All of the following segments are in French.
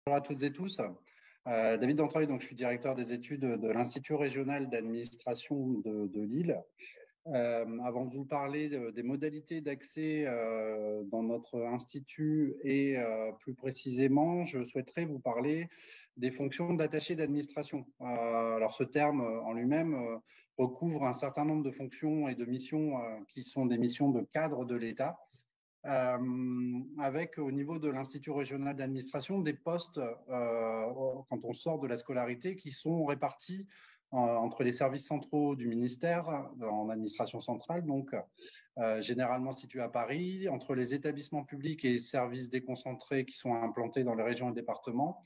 Bonjour à toutes et tous. David Dentreuil, donc je suis directeur des études de l'Institut régional d'administration de Lille. Avant de vous parler des modalités d'accès dans notre institut et plus précisément, je souhaiterais vous parler des fonctions d'attaché d'administration. Alors ce terme en lui-même recouvre un certain nombre de fonctions et de missions qui sont des missions de cadre de l'État. Avec au niveau de l'Institut régional d'administration des postes quand on sort de la scolarité qui sont répartis entre les services centraux du ministère en administration centrale, donc généralement situés à Paris, entre les établissements publics et services déconcentrés qui sont implantés dans les régions et départements.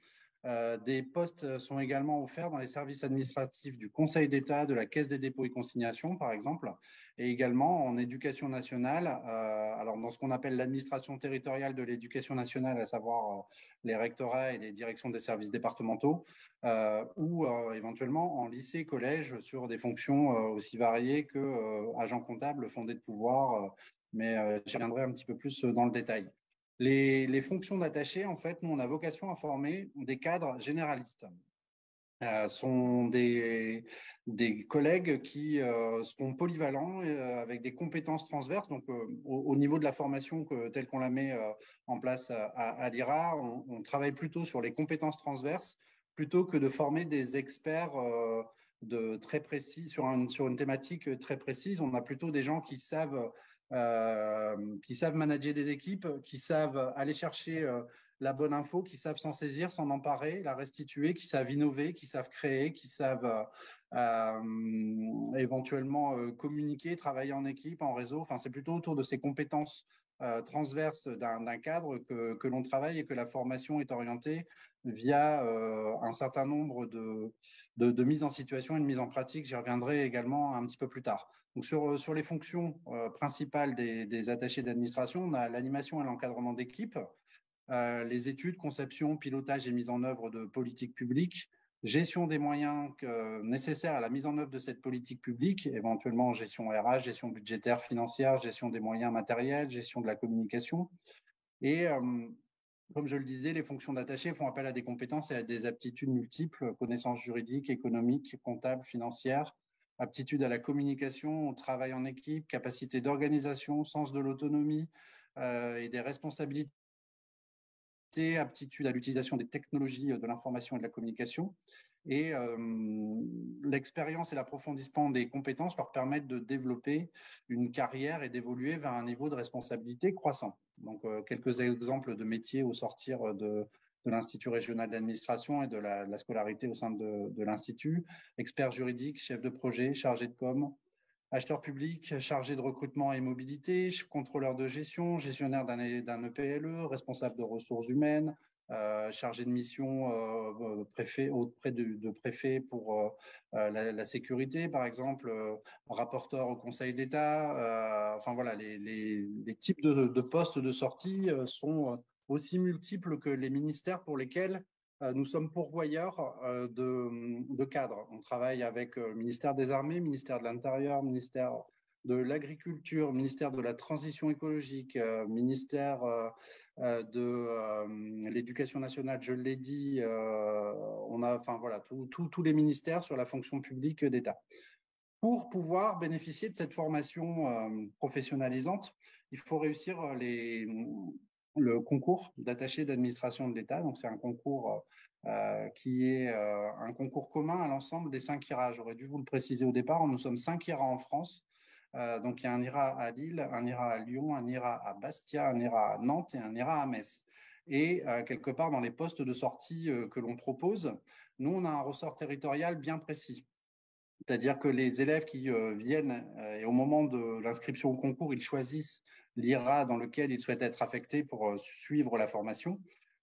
Des postes sont également offerts dans les services administratifs du Conseil d'État, de la Caisse des dépôts et consignations, par exemple, et également en éducation nationale. Alors, dans ce qu'on appelle l'administration territoriale de l'éducation nationale, à savoir les rectorats et les directions des services départementaux, ou éventuellement en lycée, collège, sur des fonctions aussi variées que agent comptable, fondé de pouvoir, mais j'y reviendrai un petit peu plus dans le détail. Les fonctions d'attaché, en fait, nous, on a vocation à former des cadres généralistes. Sont des collègues qui seront polyvalents avec des compétences transverses. Donc, au niveau de la formation telle qu'on la met en place à l'IRA, on travaille plutôt sur les compétences transverses plutôt que de former des experts très précis sur une thématique très précise. On a plutôt des gens qui savent manager des équipes, qui savent aller chercher la bonne info, qui savent s'en saisir, s'en emparer, la restituer, qui savent innover, qui savent créer, qui savent éventuellement communiquer, travailler en équipe, en réseau. Enfin, c'est plutôt autour de ces compétences transverses d'un cadre que l'on travaille et que la formation est orientée via un certain nombre de mises en situation et de mises en pratique. J'y reviendrai également un petit peu plus tard. Donc sur les fonctions principales des attachés d'administration, on a l'animation et l'encadrement d'équipe, les études, conception, pilotage et mise en œuvre de politiques publiques, gestion des moyens nécessaires à la mise en œuvre de cette politique publique, éventuellement gestion RH, gestion budgétaire, financière, gestion des moyens matériels, gestion de la communication. Et comme je le disais, les fonctions d'attaché font appel à des compétences et à des aptitudes multiples, connaissances juridiques, économiques, comptables, financières, aptitude à la communication, au travail en équipe, capacité d'organisation, sens de l'autonomie et des responsabilités, aptitude à l'utilisation des technologies de l'information et de la communication. Et l'expérience et l'approfondissement des compétences leur permettent de développer une carrière et d'évoluer vers un niveau de responsabilité croissant. Donc, quelques exemples de métiers au sortir de l'Institut régional d'administration et de la scolarité au sein de l'Institut. Expert juridique, chef de projet, chargé de com, acheteur public, chargé de recrutement et mobilité, contrôleur de gestion, gestionnaire d'un EPLE, responsable de ressources humaines, chargé de mission auprès de préfet pour la sécurité, par exemple, rapporteur au Conseil d'État. Enfin voilà, les types de postes de sortie sont aussi multiples que les ministères pour lesquels nous sommes pourvoyeurs de cadres. On travaille avec le ministère des Armées, ministère de l'Intérieur, ministère de l'Agriculture, ministère de la Transition écologique, ministère de l'Éducation nationale, je l'ai dit. On a, enfin voilà, tous les ministères sur la fonction publique d'État. Pour pouvoir bénéficier de cette formation professionnalisante, il faut réussir le concours d'attaché d'administration de l'État. Donc, c'est un concours qui est un concours commun à l'ensemble des 5 IRA. J'aurais dû vous le préciser au départ. Nous sommes 5 IRA en France. Donc, il y a un IRA à Lille, un IRA à Lyon, un IRA à Bastia, un IRA à Nantes et un IRA à Metz. Et quelque part, dans les postes de sortie que l'on propose, nous, on a un ressort territorial bien précis. C'est-à-dire que les élèves qui viennent et au moment de l'inscription au concours, ils choisissent l'IRA dans lequel ils souhaitent être affectés pour suivre la formation.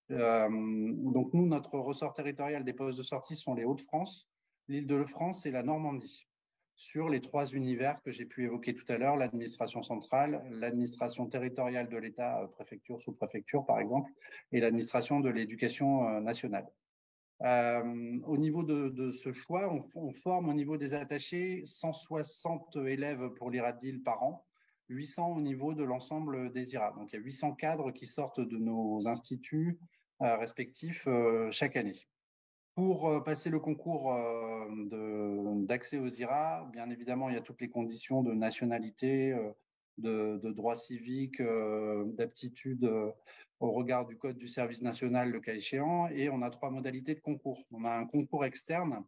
Donc nous, notre ressort territorial des postes de sortie sont les Hauts-de-France, l'Île-de-France et la Normandie. Sur les 3 univers que j'ai pu évoquer tout à l'heure, l'administration centrale, l'administration territoriale de l'État, préfecture, sous-préfecture par exemple, et l'administration de l'éducation nationale. Au niveau de ce choix, on forme au niveau des attachés 160 élèves pour l'IRA de Lille par an, 800 au niveau de l'ensemble des IRA. Donc, il y a 800 cadres qui sortent de nos instituts respectifs chaque année. Pour passer le concours d'accès aux IRA, bien évidemment, il y a toutes les conditions de nationalité, de droit civique, d'aptitude au regard du Code du service national, le cas échéant, et on a 3 modalités de concours. On a un concours externe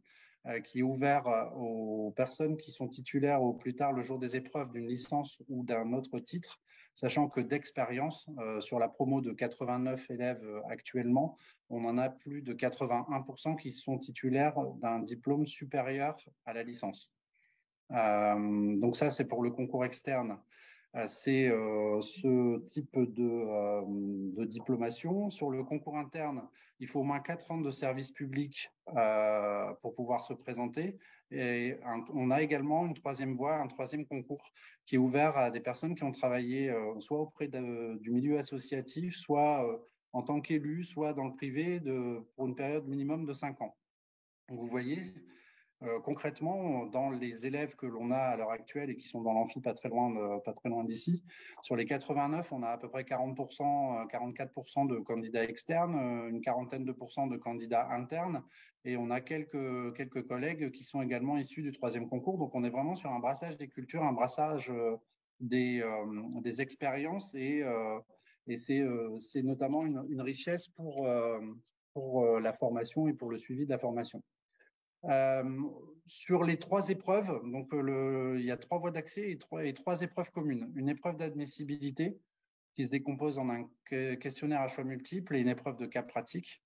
qui est ouvert aux personnes qui sont titulaires au plus tard le jour des épreuves d'une licence ou d'un autre titre, sachant que d'expérience, sur la promo de 89 élèves actuellement, on en a plus de 81% qui sont titulaires d'un diplôme supérieur à la licence. Donc ça, c'est pour le concours externe. C'est ce type de diplomation. Sur le concours interne, il faut au moins 4 ans de service public pour pouvoir se présenter. Et on a également une troisième voie, un troisième concours qui est ouvert à des personnes qui ont travaillé soit auprès du milieu associatif, soit en tant qu'élu, soit dans le privé pour une période minimum de 5 ans. Donc vous voyez, concrètement, dans les élèves que l'on a à l'heure actuelle et qui sont dans l'amphi pas très loin d'ici, sur les 89, on a à peu près 40%, 44% de candidats externes, une quarantaine de pourcents de candidats internes, et on a quelques collègues qui sont également issus du troisième concours. Donc on est vraiment sur un brassage des cultures, un brassage des expériences, et c'est notamment une richesse pour la formation et pour le suivi de la formation. Sur les 3 épreuves, donc il y a 3 voies d'accès et 3 épreuves communes. Une épreuve d'admissibilité qui se décompose en un questionnaire à choix multiples et une épreuve de cas pratique,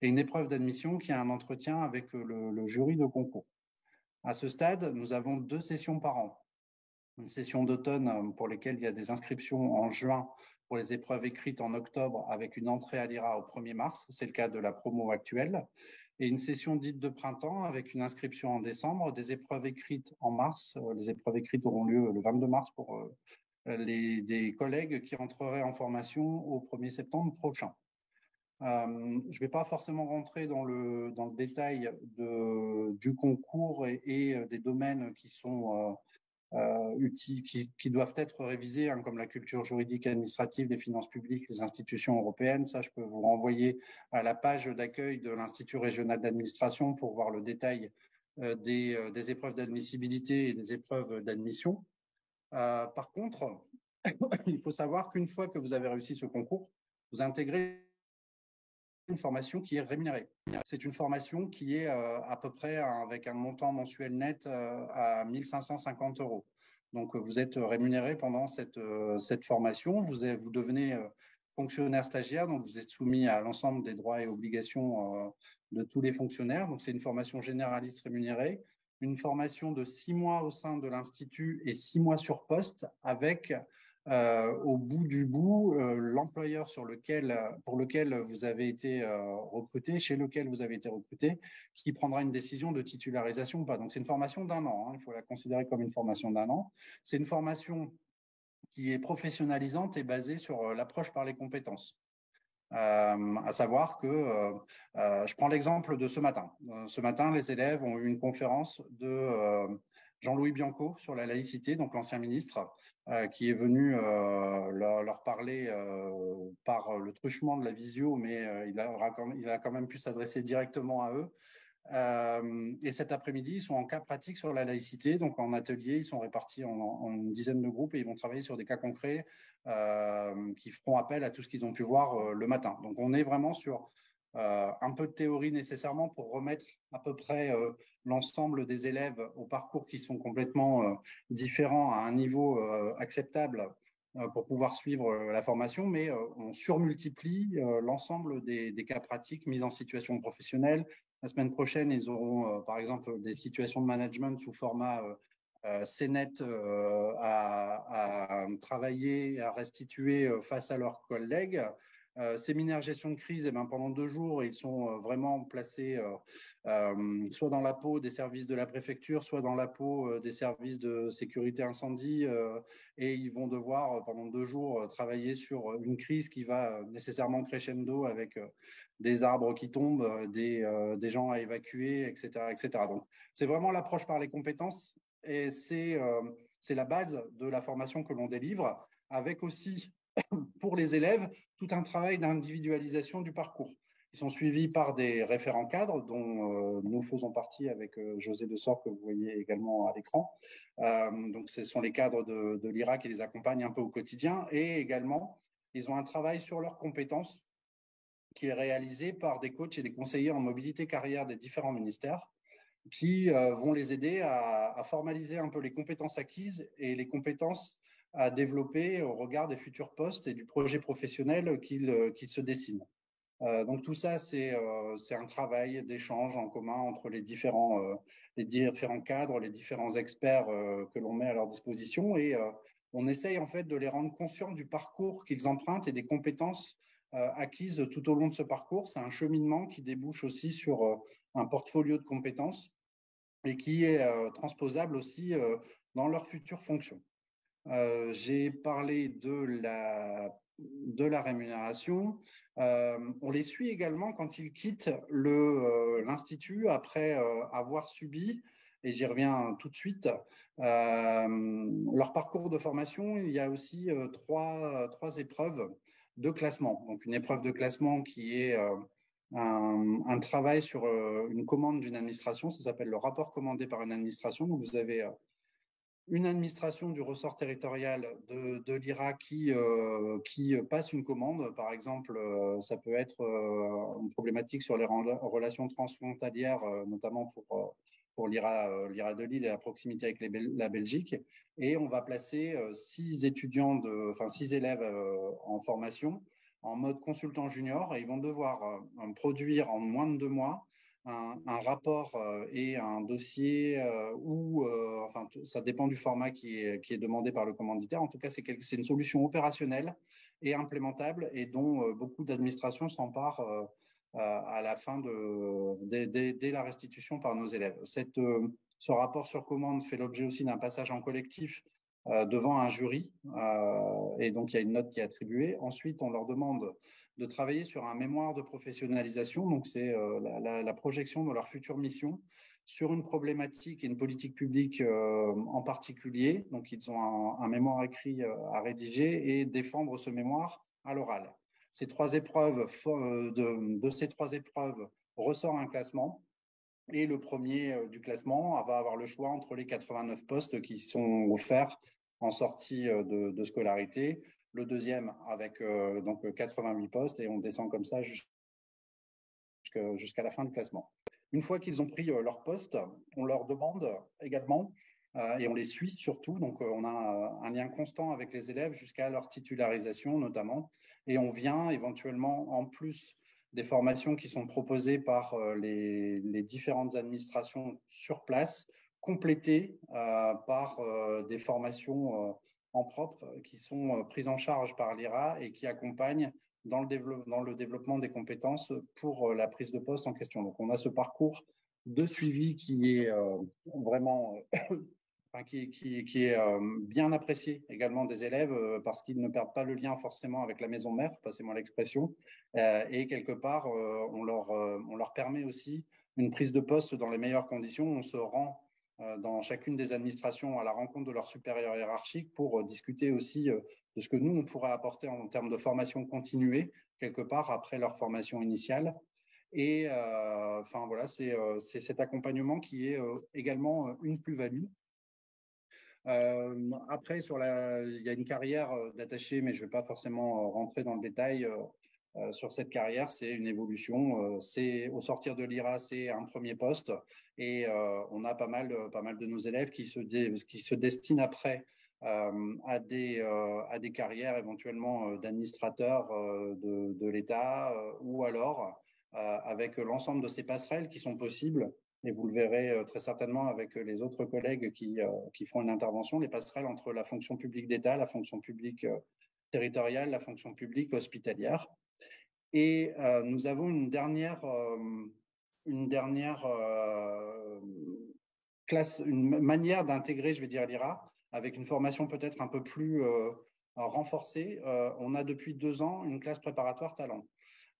et une épreuve d'admission qui a un entretien avec le jury de concours. À ce stade, nous avons 2 sessions par an. Une session d'automne pour lesquelles il y a des inscriptions en juin pour les épreuves écrites en octobre avec une entrée à l'IRA au 1er mars, c'est le cas de la promo actuelle, et une session dite de printemps avec une inscription en décembre, des épreuves écrites en mars. Les épreuves écrites auront lieu le 22 mars pour des collègues qui entreraient en formation au 1er septembre prochain. Je ne vais pas forcément rentrer dans le détail du concours et des domaines qui sont qui doivent être révisés, hein, comme la culture juridique et administrative, des finances publiques, les institutions européennes. Ça, je peux vous renvoyer à la page d'accueil de l'Institut régional d'administration pour voir le détail des épreuves d'admissibilité et des épreuves d'admission. Par contre, il faut savoir qu'une fois que vous avez réussi ce concours, vous intégrez une formation qui est rémunérée. C'est une formation qui est à peu près avec un montant mensuel net à 1 550 €. Donc, vous êtes rémunéré pendant cette formation. Vous devenez fonctionnaire stagiaire, donc vous êtes soumis à l'ensemble des droits et obligations de tous les fonctionnaires. Donc, c'est une formation généraliste rémunérée, une formation de 6 mois au sein de l'Institut et 6 mois sur poste avec au bout du bout, l'employeur pour lequel vous avez été recruté, chez lequel vous avez été recruté, qui prendra une décision de titularisation ou pas. Donc, c'est une formation d'1 an. Il faut la considérer comme une formation d'1 an. C'est une formation qui est professionnalisante et basée sur l'approche par les compétences. À savoir que, je prends l'exemple de ce matin. Ce matin, les élèves ont eu une conférence de Jean-Louis Bianco sur la laïcité, donc l'ancien ministre, qui est venu leur parler par le truchement de la visio, mais il a quand même pu s'adresser directement à eux. Et cet après-midi, ils sont en cas pratique sur la laïcité, donc en atelier, ils sont répartis en une dizaine de groupes et ils vont travailler sur des cas concrets qui feront appel à tout ce qu'ils ont pu voir le matin. Donc on est vraiment sur un peu de théorie nécessairement pour remettre à peu près l'ensemble des élèves au parcours qui sont complètement différents à un niveau acceptable pour pouvoir suivre la formation, mais on surmultiplie l'ensemble des cas pratiques mis en situation professionnelle. La semaine prochaine, ils auront par exemple des situations de management sous format CNET à travailler, à restituer face à leurs collègues. Séminaire gestion de crise, pendant 2 jours, ils sont vraiment placés soit dans la peau des services de la préfecture, soit dans la peau des services de sécurité incendie, et ils vont devoir pendant 2 jours travailler sur une crise qui va nécessairement crescendo avec des arbres qui tombent, des gens à évacuer, etc., etc. Donc, c'est vraiment l'approche par les compétences, et c'est la base de la formation que l'on délivre, avec aussi pour les élèves tout un travail d'individualisation du parcours. qui sont suivis par des référents cadres dont nous faisons partie avec José de Sort, que vous voyez également à l'écran. Donc, ce sont les cadres de l'IRA qui les accompagnent un peu au quotidien, et également, ils ont un travail sur leurs compétences qui est réalisé par des coachs et des conseillers en mobilité carrière des différents ministères qui vont les aider à formaliser un peu les compétences acquises et les compétences à développer au regard des futurs postes et du projet professionnel qu'il se dessine. Donc tout ça, c'est un travail d'échange en commun entre les différents cadres, les différents experts que l'on met à leur disposition, et on essaye en fait de les rendre conscients du parcours qu'ils empruntent et des compétences acquises tout au long de ce parcours. C'est un cheminement qui débouche aussi sur un portfolio de compétences et qui est transposable aussi dans leurs futures fonctions. J'ai parlé de la rémunération. On les suit également quand ils quittent l'Institut après avoir subi, et j'y reviens tout de suite, leur parcours de formation. Il y a aussi trois épreuves de classement. Donc, une épreuve de classement qui est un travail sur une commande d'une administration. Ça s'appelle le rapport commandé par une administration. Donc, vous avez une administration du ressort territorial de l'IRA qui passe une commande. Par exemple, ça peut être une problématique sur les relations transfrontalières, notamment pour l'IRA de Lille et la proximité avec la Belgique. Et on va placer 6 élèves en formation en mode consultant junior, et ils vont devoir produire en moins de 2 mois un rapport et un dossier ça dépend du format qui est demandé par le commanditaire. En tout cas, c'est une solution opérationnelle et implémentable, et dont beaucoup d'administrations s'emparent à la fin dès la restitution par nos élèves. Ce rapport sur commande fait l'objet aussi d'un passage en collectif devant un jury, et donc il y a une note qui est attribuée. Ensuite, on leur demande de travailler sur un mémoire de professionnalisation. Donc, c'est la projection de leur future mission sur une problématique et une politique publique en particulier. Donc, ils ont un mémoire écrit à rédiger et défendre ce mémoire à l'oral. Ces 3 épreuves, de ces 3 épreuves ressort un classement. Et le premier du classement va avoir le choix entre les 89 postes qui sont offerts en sortie de scolarité. Le deuxième avec donc 88 postes, et on descend comme ça jusqu'à la fin du classement. Une fois qu'ils ont pris leur poste, on leur demande également, et on les suit surtout, donc on a un lien constant avec les élèves jusqu'à leur titularisation notamment, et on vient éventuellement, en plus des formations qui sont proposées par les différentes administrations sur place, complétées par des formations en propre qui sont prises en charge par l'IRA et qui accompagnent dans le développement des compétences pour la prise de poste en question. Donc, on a ce parcours de suivi qui est vraiment qui est bien apprécié également des élèves parce qu'ils ne perdent pas le lien forcément avec la maison mère, passez-moi l'expression, et quelque part, on leur permet aussi une prise de poste dans les meilleures conditions. On se rend dans chacune des administrations à la rencontre de leurs supérieurs hiérarchiques pour discuter aussi de ce que nous, on pourrait apporter en termes de formation continuée, quelque part après leur formation initiale. Et voilà, c'est cet accompagnement qui est également une plus-value. Après, il y a une carrière d'attaché, mais je ne vais pas forcément rentrer dans le détail sur cette carrière. C'est une évolution. C'est au sortir de l'IRA, c'est un premier poste, et on a pas mal de nos élèves qui se destinent après à des carrières éventuellement d'administrateurs de l'État, ou alors avec l'ensemble de ces passerelles qui sont possibles. Et vous le verrez très certainement avec les autres collègues qui font une intervention, les passerelles entre la fonction publique d'État, la fonction publique territoriale, la fonction publique hospitalière. Et nous avons une dernière classe, une manière d'intégrer, je vais dire, l'IRA, avec une formation peut-être un peu plus renforcée. On a depuis 2 ans une classe préparatoire talent.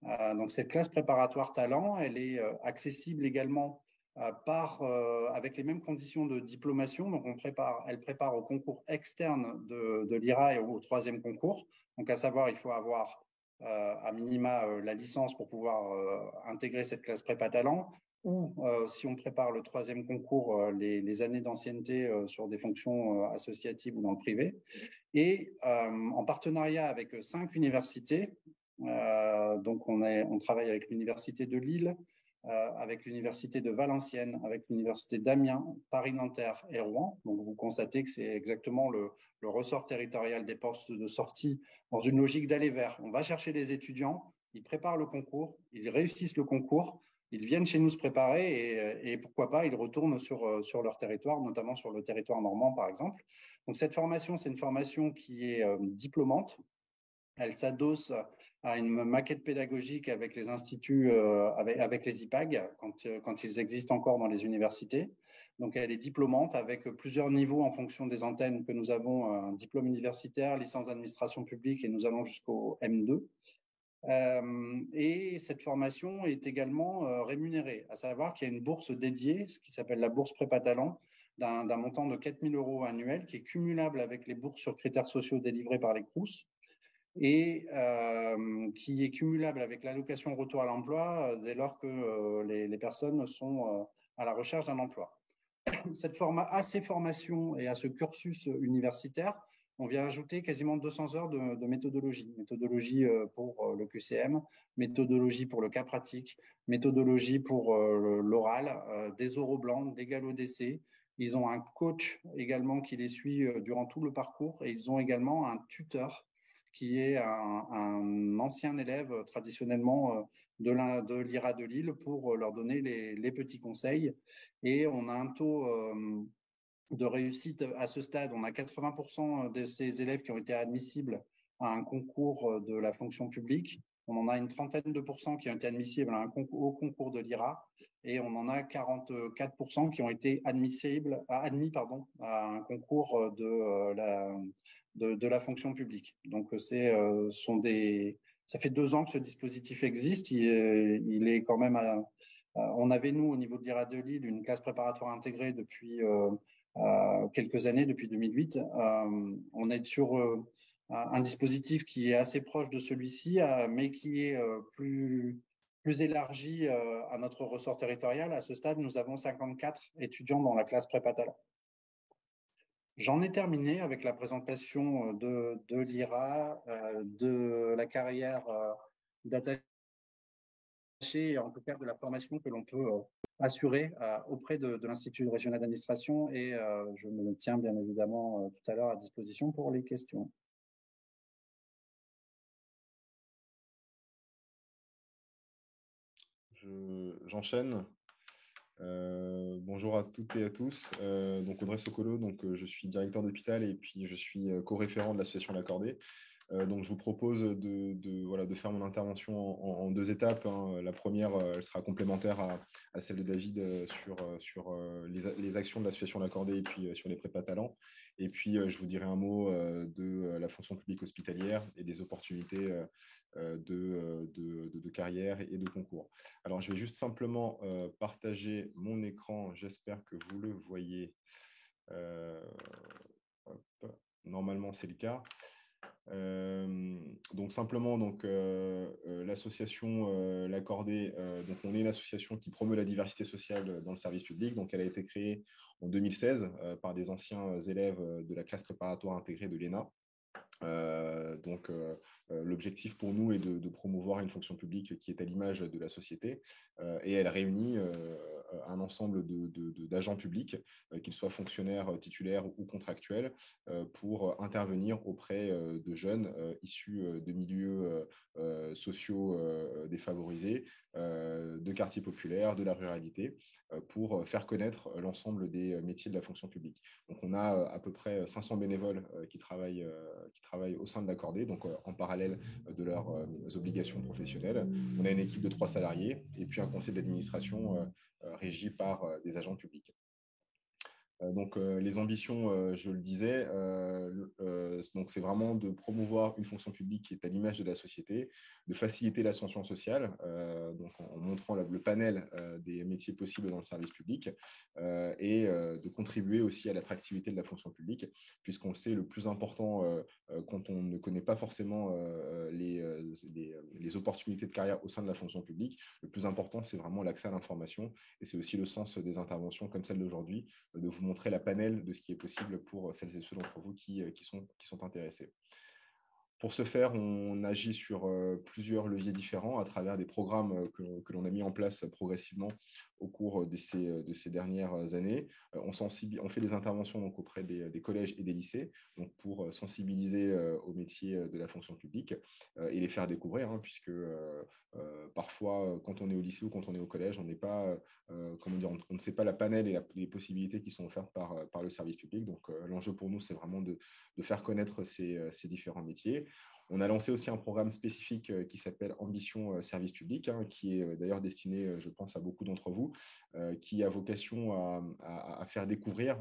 Donc cette classe préparatoire talent, elle est accessible également avec les mêmes conditions de diplomation. Donc elle prépare au concours externe de l'IRA et au 3e concours. Donc à savoir, il faut avoir à minima la licence pour pouvoir intégrer cette classe prépa talent, ou si on prépare le troisième concours, les années d'ancienneté sur des fonctions associatives ou dans le privé. Et en partenariat avec 5 universités, donc on travaille avec l'Université de Lille, avec l'Université de Valenciennes, avec l'Université d'Amiens, Paris-Nanterre et Rouen. Donc vous constatez que c'est exactement le ressort territorial des postes de sortie dans une logique d'aller vers. On va chercher les étudiants, ils préparent le concours, ils réussissent le concours, ils viennent chez nous se préparer et pourquoi pas, ils retournent sur leur territoire, notamment sur le territoire normand par exemple. Donc cette formation, c'est une formation qui est diplômante. Elle s'adosse à une maquette pédagogique avec les instituts, avec les IPAG, quand ils existent encore dans les universités. Donc, elle est diplômante avec plusieurs niveaux en fonction des antennes que nous avons, un diplôme universitaire, licence d'administration publique, et nous allons jusqu'au M2. Et cette formation est également rémunérée, à savoir qu'il y a une bourse dédiée, ce qui s'appelle la bourse prépa talent, d'un montant de 4 000 € annuel, qui est cumulable avec les bourses sur critères sociaux délivrées par les CROUS, et qui est cumulable avec l'allocation retour à l'emploi dès lors que les personnes sont à la recherche d'un emploi. À ces formations et à ce cursus universitaire, on vient ajouter quasiment 200 heures de méthodologie. Méthodologie pour le QCM, méthodologie pour le cas pratique, méthodologie pour l'oral, des oraux blancs, des galops d'essai. Ils ont un coach également qui les suit durant tout le parcours, et ils ont également un tuteur qui est un ancien élève traditionnellement de l'IRA de Lille pour leur donner les petits conseils. Et on a un taux de réussite à ce stade. On a 80% de ces élèves qui ont été admissibles à un concours de la fonction publique. On en a une trentaine de pourcents qui ont été admissibles au concours de l'IRA, et on en a 44% qui ont été admis à un concours de la fonction publique. Donc, ça fait 2 ans que ce dispositif existe. Il est quand même on avait, nous, au niveau de l'IRA de Lille, une classe préparatoire intégrée depuis quelques années, depuis 2008. On est sur un dispositif qui est assez proche de celui-ci, mais qui est plus élargi à notre ressort territorial. À ce stade, nous avons 54 étudiants dans la classe prépa talent. J'en ai terminé avec la présentation de l'IRA, de la carrière d'attaché, et en tout cas de la formation que l'on peut assurer auprès de l'Institut régional d'administration, et je me tiens bien évidemment tout à l'heure à disposition pour les questions. J'enchaîne. Bonjour à toutes et à tous. Donc Audrey Sokolo, je suis directeur d'hôpital et puis je suis co-référent de l'association L'Accordé. Donc je vous propose de faire mon intervention en 2 étapes, hein. La première, elle sera complémentaire à celle de David sur les actions de l'association L'Accordé et puis sur les prépa talents. Et puis je vous dirai un mot de la fonction publique hospitalière et des opportunités de carrière et de concours. Alors je vais juste simplement partager mon écran. J'espère que vous le voyez. Normalement c'est le cas. Donc simplement l'association L'Accordé, donc on est une association qui promeut la diversité sociale dans le service public. Donc elle a été créée en 2016 par des anciens élèves de la classe préparatoire intégrée de l'ENA. L'objectif pour nous est de promouvoir une fonction publique qui est à l'image de la société, et elle réunit un ensemble d'agents publics, qu'ils soient fonctionnaires titulaires ou contractuels, pour intervenir auprès de jeunes issus de milieux sociaux défavorisés, de quartiers populaires, de la ruralité, pour faire connaître l'ensemble des métiers de la fonction publique. Donc on a à peu près 500 bénévoles qui travaillent au sein de l'Accordé, donc en parallèle de leurs obligations professionnelles. On a une équipe de 3 salariés et puis un conseil d'administration régi par des agents publics. Donc, les ambitions, je le disais, donc c'est vraiment de promouvoir une fonction publique qui est à l'image de la société, de faciliter l'ascension sociale, donc en montrant le panel des métiers possibles dans le service public, et de contribuer aussi à l'attractivité de la fonction publique, puisqu'on le sait, le plus important quand on ne connaît pas forcément les opportunités de carrière au sein de la fonction publique, le plus important, c'est vraiment l'accès à l'information, et c'est aussi le sens des interventions comme celle d'aujourd'hui, de vous montrer la panel de ce qui est possible pour celles et ceux d'entre vous qui sont intéressés. Pour ce faire, on agit sur plusieurs leviers différents à travers des programmes que l'on a mis en place progressivement au cours de ces dernières années. On fait des interventions donc, auprès des collèges et des lycées donc, pour sensibiliser aux métiers de la fonction publique et les faire découvrir, hein, puisque parfois, quand on est au lycée ou quand on est au collège, on n'est pas, comment dire, on ne sait pas la panel et les possibilités qui sont offertes par le service public. Donc, l'enjeu pour nous, c'est vraiment de faire connaître ces différents métiers. On a lancé aussi un programme spécifique qui s'appelle Ambition Service Public, hein, qui est d'ailleurs destiné, je pense, à beaucoup d'entre vous, qui a vocation à faire découvrir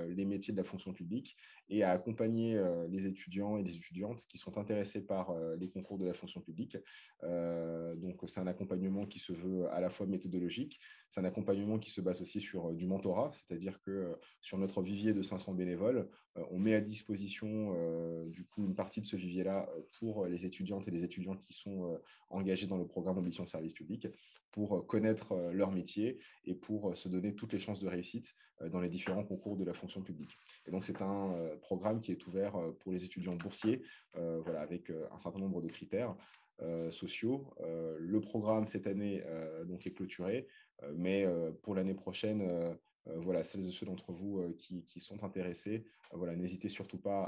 les métiers de la fonction publique et à accompagner les étudiants et les étudiantes qui sont intéressés par les concours de la fonction publique. Donc, c'est un accompagnement qui se veut à la fois méthodologique, c'est un accompagnement qui se base aussi sur du mentorat, c'est-à-dire que sur notre vivier de 500 bénévoles, on met à disposition du coup une partie de ce vivier-là pour les étudiantes et les étudiants qui sont engagés dans le programme Ambition Service Public pour connaître leur métier et pour se donner toutes les chances de réussite dans les différents concours de la fonction publique. Et donc, c'est un programme qui est ouvert pour les étudiants boursiers, voilà, avec un certain nombre de critères sociaux. Le programme, cette année, donc, est cloturé, mais pour l'année prochaine, voilà, celles et ceux d'entre vous qui sont intéressés, voilà, n'hésitez surtout pas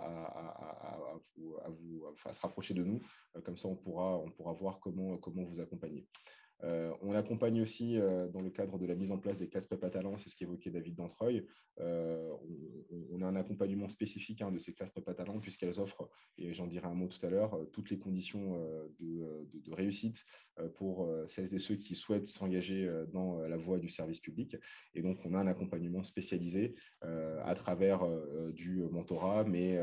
à se rapprocher de nous. Comme ça, on pourra voir comment vous accompagner. On accompagne aussi dans le cadre de la mise en place des classes prépa talents, c'est ce qu'évoquait David Dantreuil. On a un accompagnement spécifique de ces classes prépa talents puisqu'elles offrent, et j'en dirai un mot tout à l'heure, toutes les conditions de réussite pour celles et ceux qui souhaitent s'engager dans la voie du service public. Et donc, on a un accompagnement spécialisé à travers du mentorat, mais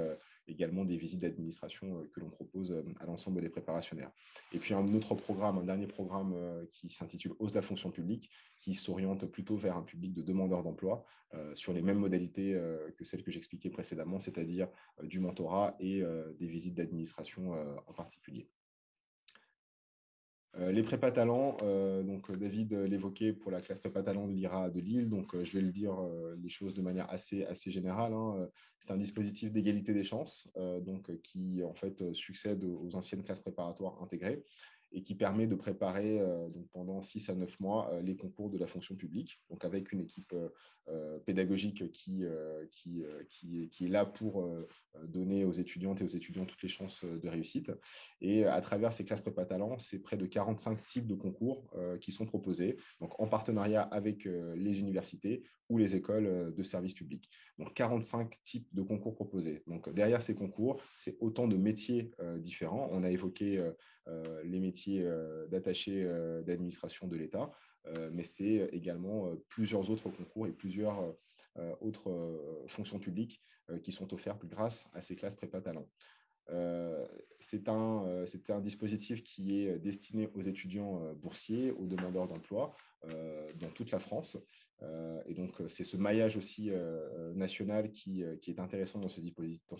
également des visites d'administration que l'on propose à l'ensemble des préparationnaires. Et puis un autre programme, un dernier programme qui s'intitule Hausse de la fonction publique, qui s'oriente plutôt vers un public de demandeurs d'emploi sur les mêmes modalités que celles que j'expliquais précédemment, c'est-à-dire du mentorat et des visites d'administration en particulier. Les prépa talents, donc David l'évoquait pour la classe prépa talents de l'IRA de Lille, donc je vais le dire les choses de manière assez générale. Hein. C'est un dispositif d'égalité des chances donc, qui en fait succède aux anciennes classes préparatoires intégrées et qui permet de préparer donc pendant 6 à 9 mois les concours de la fonction publique, donc avec une équipe pédagogique qui est là pour donner aux étudiantes et aux étudiants toutes les chances de réussite. Et à travers ces classes prépa talents, c'est près de 45 types de concours qui sont proposés, donc en partenariat avec les universités ou les écoles de service public. Donc 45 types de concours proposés. Donc derrière ces concours, c'est autant de métiers différents. On a évoqué les métiers d'attaché d'administration de l'État, mais c'est également plusieurs autres concours et plusieurs autres fonctions publiques qui sont offertes grâce à ces classes prépa talents. C'est un dispositif qui est destiné aux étudiants boursiers, aux demandeurs d'emploi dans toute la France. Et donc, c'est ce maillage aussi national qui est intéressant dans ce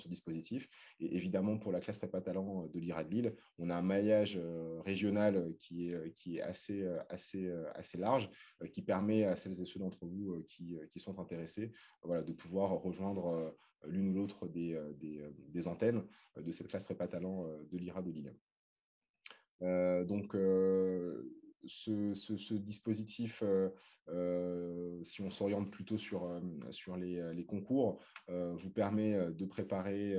dispositif. Et évidemment, pour la classe prépa talent de l'IRA de Lille, on a un maillage régional qui est assez large, qui permet à celles et ceux d'entre vous qui sont intéressés voilà, de pouvoir rejoindre l'une ou l'autre des antennes de cette classe prépa talent de l'IRA de Lille. Donc, ce dispositif, si on s'oriente plutôt sur les concours, vous permet de préparer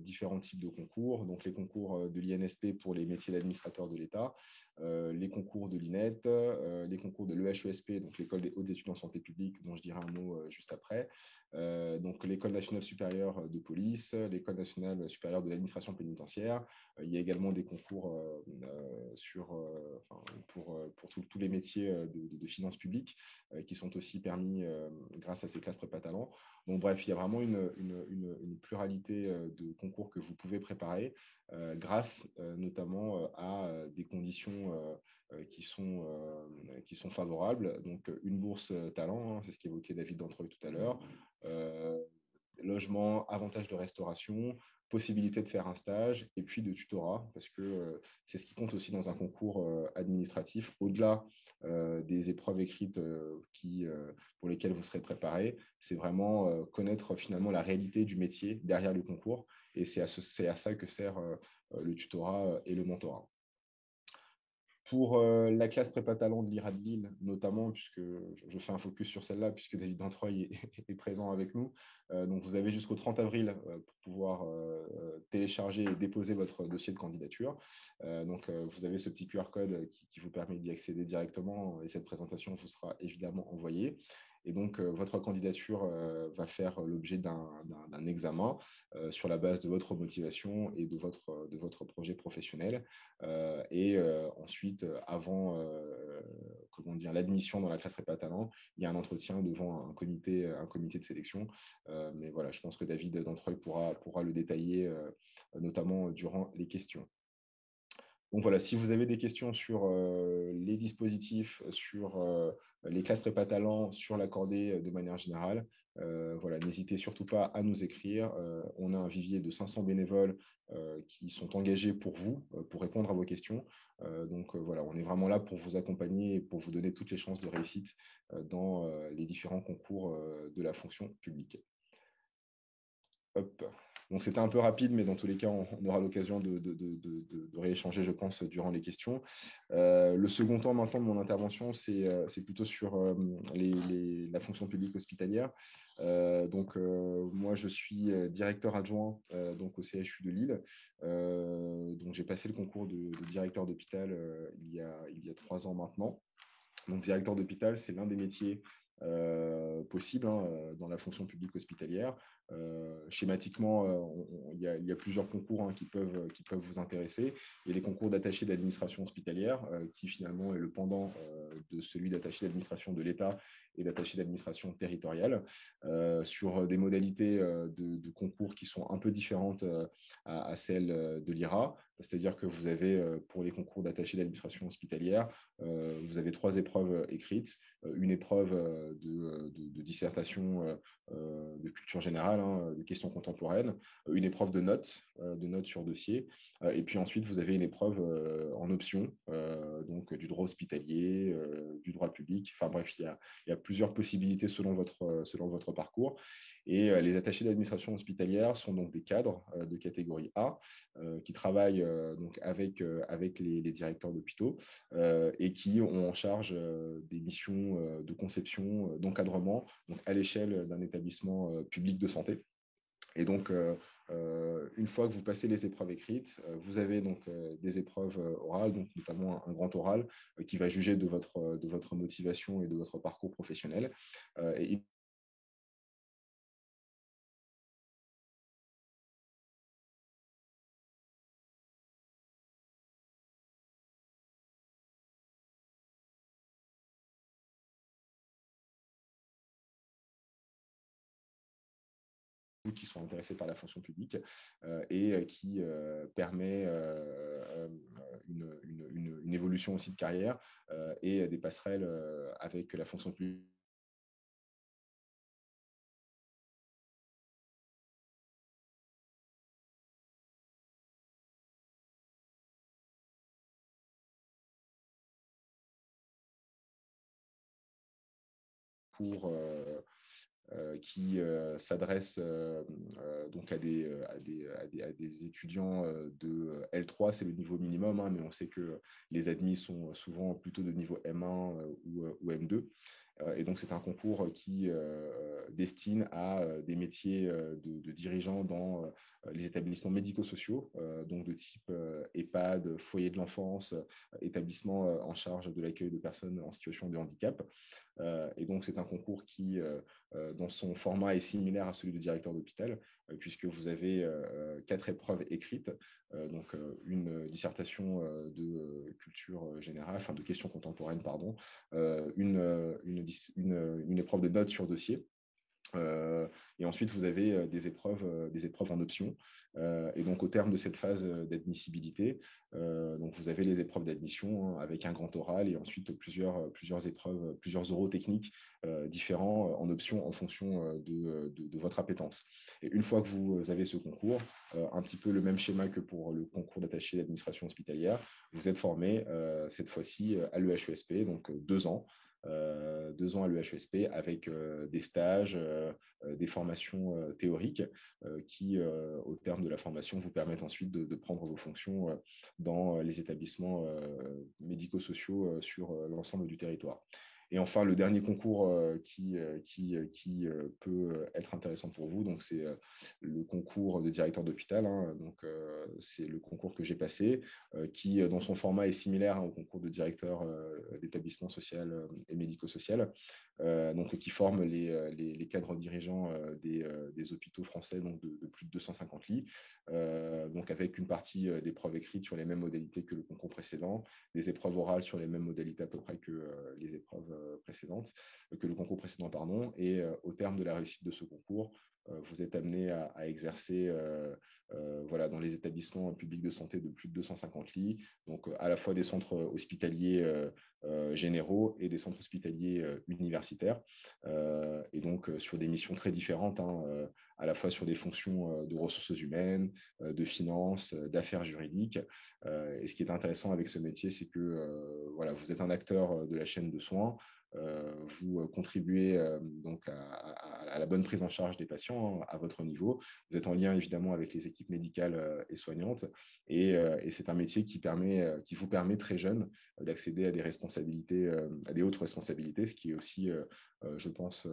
différents types de concours, donc les concours de l'INSP pour les métiers d'administrateur de l'État, les concours de l'INET, les concours de l'EHESP, donc l'École des hautes études en santé publique, dont je dirai un mot juste après, donc l'École nationale supérieure de police, l'École nationale supérieure de l'administration pénitentiaire. Il y a également des concours pour pour tous les métiers de finances publiques qui sont aussi permis grâce à ces classes prépa talents. Donc bref, il y a vraiment une pluralité de concours que vous pouvez préparer grâce notamment à des conditions qui sont favorables. Donc une bourse talent, hein, c'est ce qu'évoquait David Dentreuil tout à l'heure. Logement, avantage de restauration, possibilité de faire un stage et puis de tutorat, parce que c'est ce qui compte aussi dans un concours administratif, au-delà des épreuves écrites pour lesquelles vous serez préparé, c'est vraiment connaître finalement la réalité du métier derrière le concours, et c'est à ça que sert le tutorat et le mentorat. Pour la classe prépa talent de l'IRA de Lille, notamment, puisque je fais un focus sur celle-là, puisque David Dentreuil est présent avec nous. Donc, vous avez jusqu'au 30 avril pour pouvoir télécharger et déposer votre dossier de candidature. Donc, vous avez ce petit QR code qui vous permet d'y accéder directement, et cette présentation vous sera évidemment envoyée. Et donc, votre candidature va faire l'objet d'un examen sur la base de votre motivation et de votre projet professionnel. Ensuite, avant l'admission dans la classe prépa talent, il y a un entretien devant un comité de sélection. Mais voilà, je pense que David Dentreuil pourra le détailler, notamment durant les questions. Donc voilà, si vous avez des questions sur les dispositifs, sur les classes prépa talent, sur l'accordé de manière générale, voilà, n'hésitez surtout pas à nous écrire. On a un vivier de 500 bénévoles qui sont engagés pour vous, pour répondre à vos questions. Donc voilà, on est vraiment là pour vous accompagner et pour vous donner toutes les chances de réussite dans les différents concours de la fonction publique. Hop. Donc, c'était un peu rapide, mais dans tous les cas, on aura l'occasion de rééchanger, je pense, durant les questions. Le second temps maintenant de mon intervention, c'est plutôt sur la fonction publique hospitalière. Moi, je suis directeur adjoint donc au CHU de Lille. Donc, j'ai passé le concours de directeur d'hôpital il y a 3 ans maintenant. Donc, directeur d'hôpital, c'est l'un des métiers possibles dans la fonction publique hospitalière. Schématiquement, il y a plusieurs concours qui peuvent vous intéresser. Il y a les concours d'attaché d'administration hospitalière, qui finalement est le pendant de celui d'attaché d'administration de l'État et d'attaché d'administration territoriale, sur des modalités de concours qui sont un peu différentes à celles de l'IRA. C'est-à-dire que vous avez, pour les concours d'attaché d'administration hospitalière, vous avez 3 épreuves écrites, une épreuve de dissertation de culture générale, de questions contemporaines, une épreuve de notes sur dossier, et puis ensuite vous avez une épreuve en option, donc du droit hospitalier, du droit public. Enfin bref, il y a plusieurs possibilités selon votre parcours. Et les attachés d'administration hospitalière sont donc des cadres de catégorie A qui travaillent donc avec les directeurs d'hôpitaux et qui ont en charge des missions de conception, d'encadrement, donc à l'échelle d'un établissement public de santé. Et donc, une fois que vous passez les épreuves écrites, vous avez donc des épreuves orales, donc notamment un grand oral qui va juger de votre motivation et de votre parcours professionnel. Et qui sont intéressés par la fonction publique et qui permet une évolution aussi de carrière et des passerelles avec la fonction publique. Pour qui s'adresse donc à des étudiants de L3, c'est le niveau minimum, mais on sait que les admis sont souvent plutôt de niveau M1 ou M2. Et donc, c'est un concours qui destine à des métiers de dirigeants dans les établissements médico-sociaux, donc de type EHPAD, foyer de l'enfance, établissement en charge de l'accueil de personnes en situation de handicap. Et donc, c'est un concours qui, dans son format, est similaire à celui de directeur d'hôpital, puisque vous avez 4 épreuves écrites, donc une dissertation de culture générale, enfin de questions contemporaines, pardon, une épreuve de notes sur dossier. Et ensuite, vous avez des épreuves en option. Et donc, au terme de cette phase d'admissibilité, donc vous avez les épreuves d'admission avec un grand oral et ensuite plusieurs épreuves, plusieurs oraux techniques différents en option en fonction de votre appétence. Et une fois que vous avez ce concours, un petit peu le même schéma que pour le concours d'attaché d'administration hospitalière, vous êtes formé cette fois-ci à l'EHESP, donc 2 ans. 2 ans à l'EHESP avec des stages, des formations théoriques qui, au terme de la formation, vous permettent ensuite de prendre vos fonctions dans les établissements médico-sociaux sur l'ensemble du territoire. Et enfin, le dernier concours qui peut être intéressant pour vous, donc c'est le concours de directeur d'hôpital. Hein, donc, c'est le concours que j'ai passé, qui, dans son format, est similaire au concours de directeur d'établissement social et médico-social, donc qui forme les cadres dirigeants des hôpitaux français, donc de plus de 250 lits, donc avec une partie d'épreuves écrites sur les mêmes modalités que le concours précédent, des épreuves orales sur les mêmes modalités à peu près que les épreuves précédentes, que le concours précédent, pardon. Et au terme de la réussite de ce concours, vous êtes amené à exercer voilà, dans les établissements publics de santé de plus de 250 lits, donc à la fois des centres hospitaliers généraux et des centres hospitaliers universitaires, et donc sur des missions très différentes, hein, à la fois sur des fonctions de ressources humaines, de finances, d'affaires juridiques. Et ce qui est intéressant avec ce métier, c'est que voilà, vous êtes un acteur de la chaîne de soins. Vous contribuez donc à la bonne prise en charge des patients, hein, à votre niveau. Vous êtes en lien évidemment avec les équipes médicales et soignantes, et c'est un métier qui vous permet très jeune d'accéder à des responsabilités, à des hautes responsabilités, ce qui est aussi, je pense,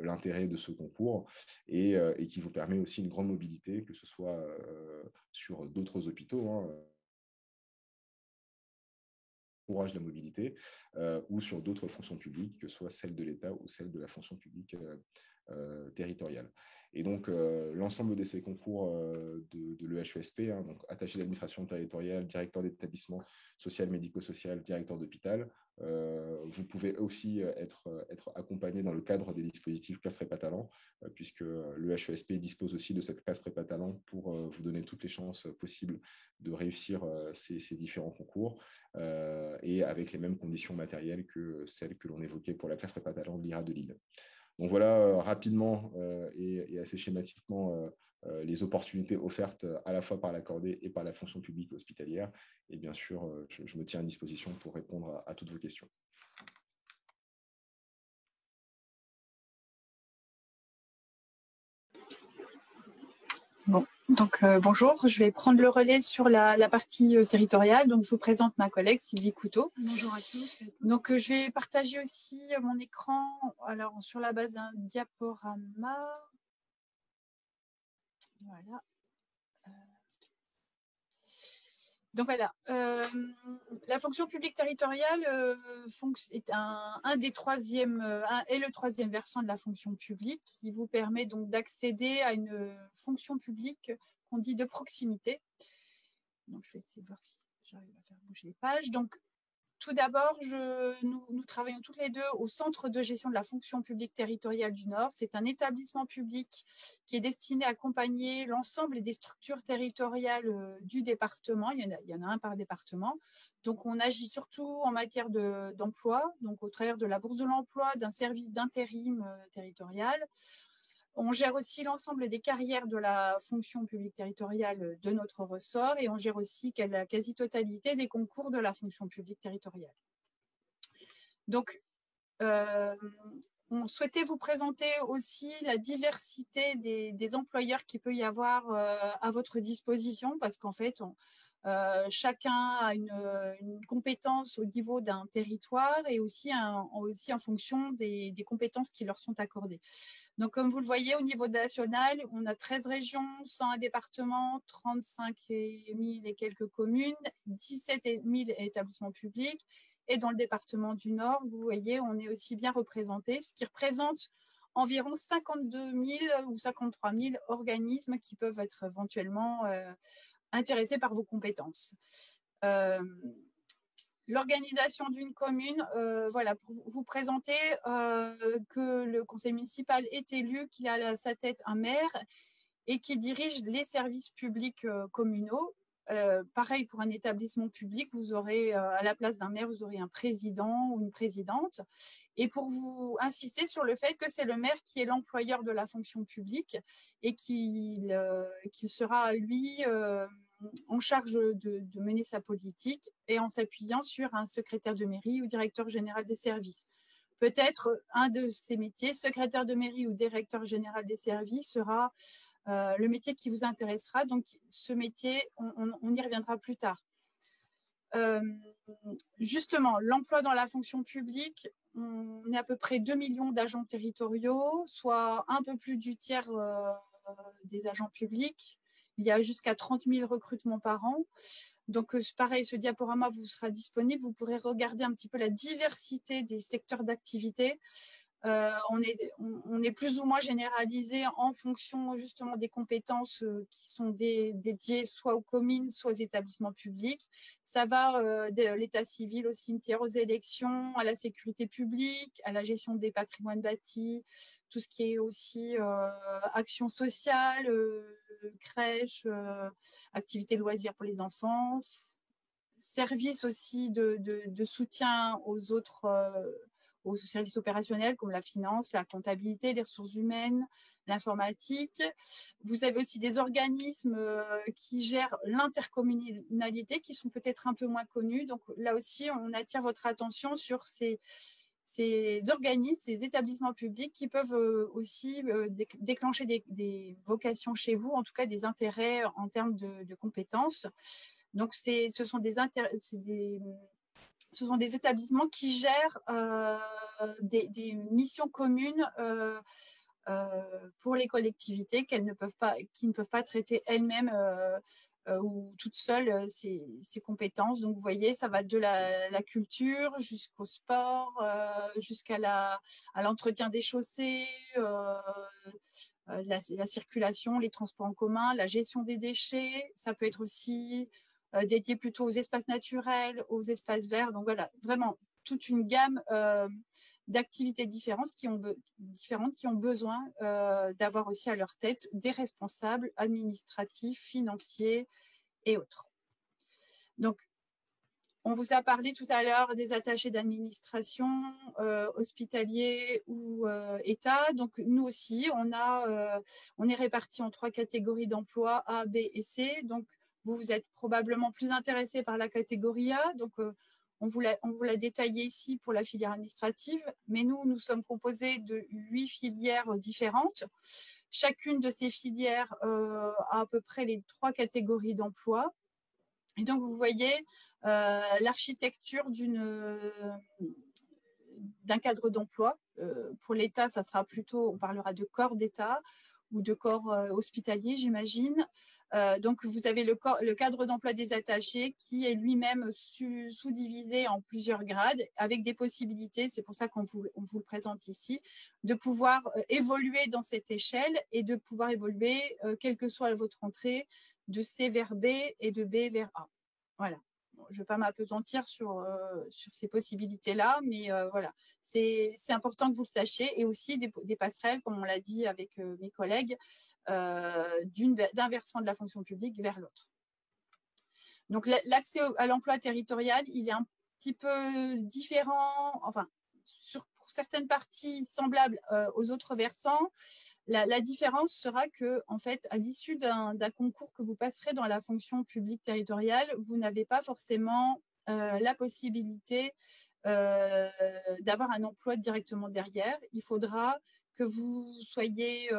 l'intérêt de ce concours, et qui vous permet aussi une grande mobilité, que ce soit sur d'autres hôpitaux, hein, encourage la mobilité, ou sur d'autres fonctions publiques, que ce soit celle de l'État ou celle de la fonction publique territoriale. Et donc, l'ensemble de ces concours de l'EHESP, hein, donc attaché d'administration territoriale, directeur d'établissement social, médico-social, directeur d'hôpital, vous pouvez aussi être accompagné dans le cadre des dispositifs classe prépa talent, puisque l'EHESP dispose aussi de cette classe prépa talent pour vous donner toutes les chances possibles de réussir ces différents concours, et avec les mêmes conditions matérielles que celles que l'on évoquait pour la classe prépa talent de l'IRA de Lille. Donc voilà, rapidement et assez schématiquement, les opportunités offertes à la fois par l'accordé et par la fonction publique hospitalière. Et bien sûr, je me tiens à disposition pour répondre à toutes vos questions. Bon, donc bonjour, je vais prendre le relais sur la partie territoriale. Donc je vous présente ma collègue Sylvie Couteau. Bonjour à tous. Donc je vais partager aussi mon écran, alors sur la base d'un diaporama. Voilà. Donc voilà, la fonction publique territoriale est est le troisième versant de la fonction publique, qui vous permet donc d'accéder à une fonction publique qu'on dit de proximité. Donc je vais essayer de voir si j'arrive à faire bouger les pages. Donc tout d'abord, nous travaillons toutes les deux au Centre de gestion de la fonction publique territoriale du Nord. C'est un établissement public qui est destiné à accompagner l'ensemble des structures territoriales du département. Il y en a un par département. Donc, on agit surtout en matière d'emploi, donc au travers de la bourse de l'emploi, d'un service d'intérim territorial. On gère aussi l'ensemble des carrières de la fonction publique territoriale de notre ressort, et on gère aussi la quasi-totalité des concours de la fonction publique territoriale. Donc, on souhaitait vous présenter aussi la diversité des employeurs qu'il peut y avoir à votre disposition, parce qu'en fait, chacun a une compétence au niveau d'un territoire, et aussi en fonction des compétences qui leur sont accordées. Donc, comme vous le voyez, au niveau national, on a 13 régions, 101 départements, 35 000 et quelques communes, 17 000 établissements publics. Et dans le département du Nord, vous voyez, on est aussi bien représenté, ce qui représente environ 52 000 ou 53 000 organismes qui peuvent être éventuellement intéressés par vos compétences. L'organisation d'une commune, voilà, pour vous présenter que le conseil municipal est élu, qu'il a à sa tête un maire et qui dirige les services publics communaux. Pareil pour un établissement public, vous aurez à la place d'un maire, vous aurez un président ou une présidente. Et pour vous insister sur le fait que c'est le maire qui est l'employeur de la fonction publique et qu'il sera, lui, en charge de mener sa politique et en s'appuyant sur un secrétaire de mairie ou directeur général des services. Peut-être un de ces métiers, secrétaire de mairie ou directeur général des services, sera le métier qui vous intéressera. Donc, ce métier, on y reviendra plus tard. Justement, l'emploi dans la fonction publique, on est à peu près 2 millions d'agents territoriaux, soit un peu plus du tiers des agents publics. Il y a jusqu'à 30 000 recrutements par an. Donc, pareil, ce diaporama vous sera disponible. Vous pourrez regarder un petit peu la diversité des secteurs d'activité. On est plus ou moins généralisé en fonction justement des compétences qui sont dédiées soit aux communes, soit aux établissements publics. Ça va de l'état civil au cimetière, aux élections, à la sécurité publique, à la gestion des patrimoines bâtis, tout ce qui est aussi action sociale, crèche, activités de loisirs pour les enfants, services aussi de soutien aux autres aux services opérationnels comme la finance, la comptabilité, les ressources humaines, l'informatique. Vous avez aussi des organismes qui gèrent l'intercommunalité, qui sont peut-être un peu moins connus. Donc là aussi, on attire votre attention sur ces organismes, ces établissements publics qui peuvent aussi déclencher des vocations chez vous, en tout cas des intérêts en termes de compétences. Donc, ce sont des établissements qui gèrent des missions communes pour les collectivités qui ne peuvent pas traiter elles-mêmes ou toutes seules ces compétences. Donc, vous voyez, ça va de la culture jusqu'au sport, jusqu'à l'entretien des chaussées, la circulation, les transports en commun, la gestion des déchets. Ça peut être aussi dédié plutôt aux espaces naturels, aux espaces verts. Donc voilà, vraiment toute une gamme d'activités différentes qui ont besoin d'avoir aussi à leur tête des responsables administratifs, financiers et autres. Donc, on vous a parlé tout à l'heure des attachés d'administration, hospitaliers ou État. Donc, nous aussi, on est répartis en 3 catégories d'emploi, A, B et C. Donc, vous êtes probablement plus intéressé par la catégorie A. Donc, on vous l'a détaillé ici pour la filière administrative. Mais nous sommes composés de 8 filières différentes. Chacune de ces filières a à peu près les 3 catégories d'emploi. Et donc, vous voyez l'architecture d'un cadre d'emploi. Pour l'État, ça sera plutôt, on parlera de corps d'État ou de corps hospitalier, j'imagine. Donc, vous avez le cadre d'emploi des attachés qui est lui-même sous-divisé en plusieurs grades avec des possibilités, c'est pour ça qu'on vous le présente ici, de pouvoir évoluer dans cette échelle et de pouvoir évoluer, quelle que soit votre entrée, de C vers B et de B vers A. Voilà. Bon, je ne vais pas m'appesantir sur ces possibilités-là, mais voilà. C'est important que vous le sachiez et aussi des passerelles, comme on l'a dit avec mes collègues, d'un versant de la fonction publique vers l'autre. Donc, l'accès à l'emploi territorial, il est un petit peu différent, enfin, pour certaines parties semblables aux autres versants. La différence sera que, en fait, à l'issue d'un concours que vous passerez dans la fonction publique territoriale, vous n'avez pas forcément la possibilité d'avoir un emploi directement derrière. Il faudra que vous soyez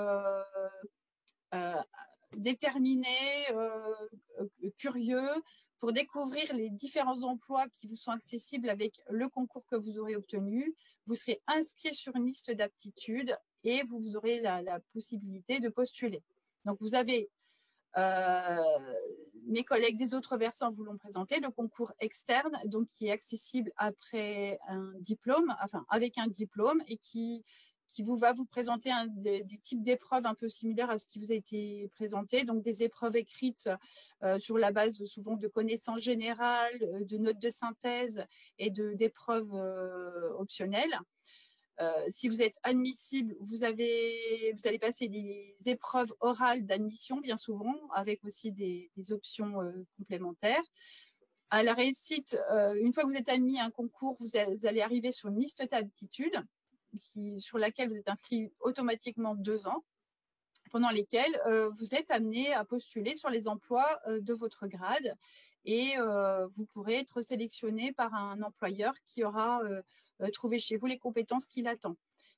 déterminé, curieux, pour découvrir les différents emplois qui vous sont accessibles avec le concours que vous aurez obtenu. Vous serez inscrit sur une liste d'aptitudes et vous aurez la possibilité de postuler. Donc, vous avez, mes collègues des autres versants vous l'ont présenté, le concours externe, donc qui est accessible après un diplôme, enfin avec un diplôme et qui qui va vous présenter des types d'épreuves un peu similaires à ce qui vous a été présenté, donc des épreuves écrites sur la base souvent de connaissances générales, de notes de synthèse et d'épreuves optionnelles. Si vous êtes admissible, vous allez passer des épreuves orales d'admission, bien souvent, avec aussi des options complémentaires. À la réussite, une fois que vous êtes admis à un concours, vous allez arriver sur une liste d'aptitudes sur laquelle vous êtes inscrit automatiquement 2 ans, pendant lesquels vous êtes amené à postuler sur les emplois de votre grade et vous pourrez être sélectionné par un employeur qui aura trouvé chez vous les compétences qu'il attend.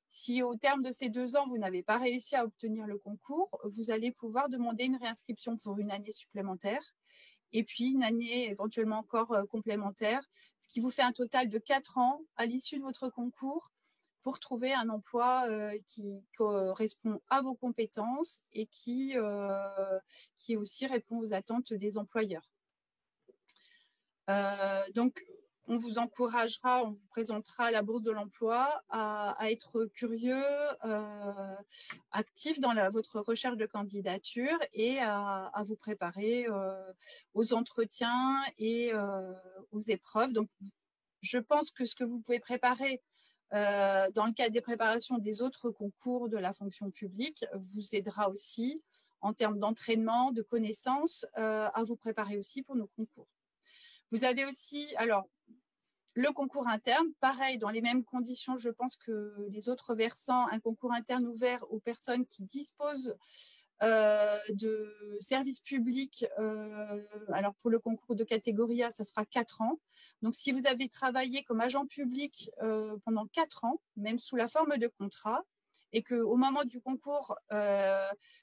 Si au terme de ces 2 ans, vous n'avez pas réussi à obtenir le concours, vous allez pouvoir demander une réinscription pour une année supplémentaire et puis une année éventuellement encore complémentaire, ce qui vous fait un total de 4 ans à l'issue de votre concours pour trouver un emploi qui correspond à vos compétences et qui aussi répond aux attentes des employeurs. Donc, on vous encouragera, on vous présentera la bourse de l'emploi à être curieux, actif dans votre recherche de candidature et à vous préparer aux entretiens et aux épreuves. Donc, je pense que ce que vous pouvez préparer dans le cadre des préparations des autres concours de la fonction publique vous aidera aussi en termes d'entraînement, de connaissances, à vous préparer aussi pour nos concours. Vous avez aussi, alors, le concours interne, pareil, dans les mêmes conditions, je pense que les autres versants, un concours interne ouvert aux personnes qui disposent de services publics. Alors, pour le concours de catégorie A, ça sera 4 ans. Donc, si vous avez travaillé comme agent public pendant 4 ans, même sous la forme de contrat, et qu'au moment du concours,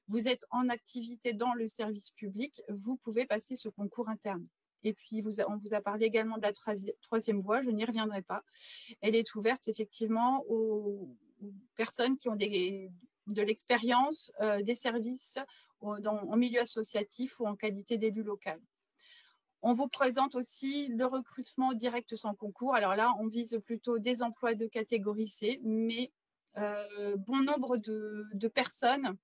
vous êtes en activité dans le service public, vous pouvez passer ce concours interne. Et puis, on vous a parlé également de la troisième voie, je n'y reviendrai pas. Elle est ouverte effectivement aux personnes qui ont de l'expérience, des services en milieu associatif ou en qualité d'élu local. On vous présente aussi le recrutement direct sans concours. Alors là, on vise plutôt des emplois de catégorie C, mais bon nombre de personnes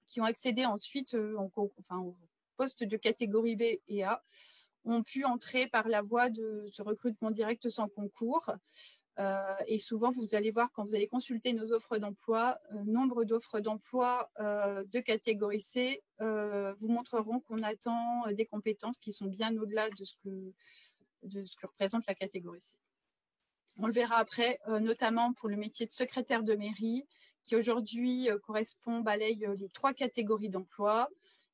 qui ont accédé ensuite au poste de catégorie B et A ont pu entrer par la voie de ce recrutement direct sans concours. Et souvent, vous allez voir quand vous allez consulter nos offres d'emploi, nombre d'offres d'emploi de catégorie C vous montreront qu'on attend des compétences qui sont bien au-delà de ce que représente la catégorie C. On le verra après, notamment pour le métier de secrétaire de mairie, qui aujourd'hui balaye les 3 catégories d'emploi.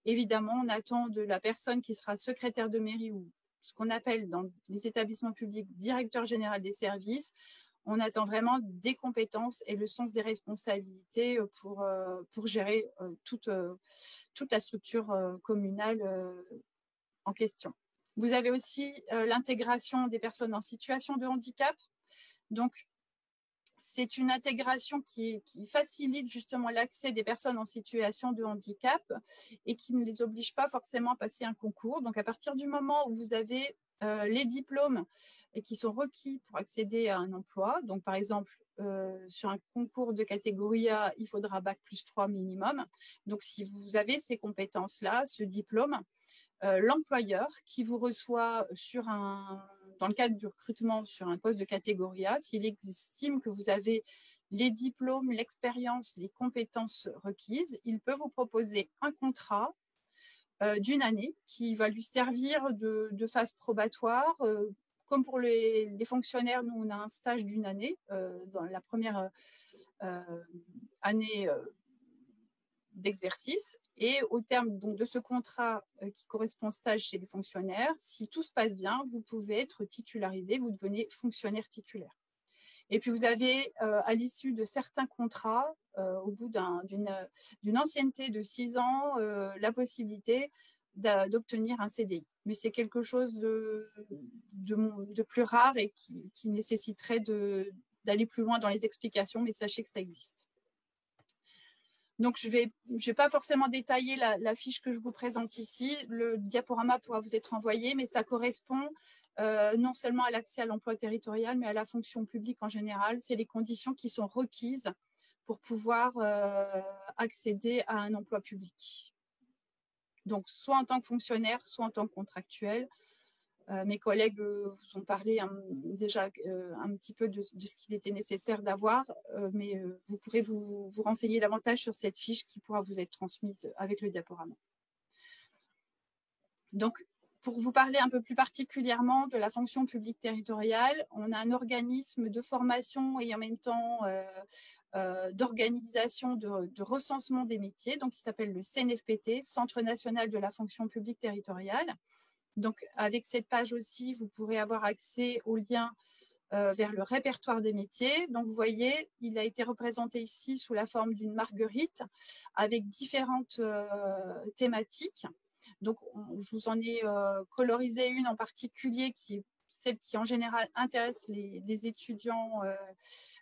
Évidemment, on attend de la personne qui sera secrétaire de mairie ou ce qu'on appelle dans les établissements publics directeur général des services. On attend vraiment des compétences et le sens des responsabilités pour gérer toute la structure communale en question. Vous avez aussi l'intégration des personnes en situation de handicap. Donc, c'est une intégration qui facilite justement l'accès des personnes en situation de handicap et qui ne les oblige pas forcément à passer un concours. Donc, à partir du moment où vous avez les diplômes qui sont requis pour accéder à un emploi, donc par exemple, sur un concours de catégorie A, il faudra Bac+3 minimum. Donc, si vous avez ces compétences-là, ce diplôme, l'employeur qui vous reçoit dans le cadre du recrutement sur un poste de catégorie A, s'il estime que vous avez les diplômes, l'expérience, les compétences requises, il peut vous proposer un contrat d'une année qui va lui servir de phase probatoire. Comme pour les fonctionnaires, nous, on a un stage d'une année dans la première année d'exercice. Et au terme donc, de ce contrat qui correspond au stage chez les fonctionnaires, si tout se passe bien, vous pouvez être titularisé, vous devenez fonctionnaire titulaire. Et puis vous avez, à l'issue de certains contrats, au bout d'une ancienneté de 6 ans, la possibilité d'obtenir un CDI. Mais c'est quelque chose de plus rare et qui nécessiterait d'aller plus loin dans les explications, mais sachez que ça existe. Donc, je vais pas forcément détailler la fiche que je vous présente ici. Le diaporama pourra vous être envoyé, mais ça correspond non seulement à l'accès à l'emploi territorial, mais à la fonction publique en général. C'est les conditions qui sont requises pour pouvoir accéder à un emploi public. Donc, soit en tant que fonctionnaire, soit en tant que contractuel. Mes collègues vous ont parlé déjà un petit peu de ce qu'il était nécessaire d'avoir, mais vous pourrez vous renseigner davantage sur cette fiche qui pourra vous être transmise avec le diaporama. Donc, pour vous parler un peu plus particulièrement de la fonction publique territoriale, on a un organisme de formation et en même temps d'organisation de recensement des métiers, donc qui s'appelle le CNFPT, Centre national de la fonction publique territoriale. Donc, avec cette page aussi, vous pourrez avoir accès aux liens vers le répertoire des métiers. Donc, vous voyez, il a été représenté ici sous la forme d'une marguerite avec différentes thématiques. Donc, je vous en ai colorisé une en particulier qui est celle qui, en général, intéresse les étudiants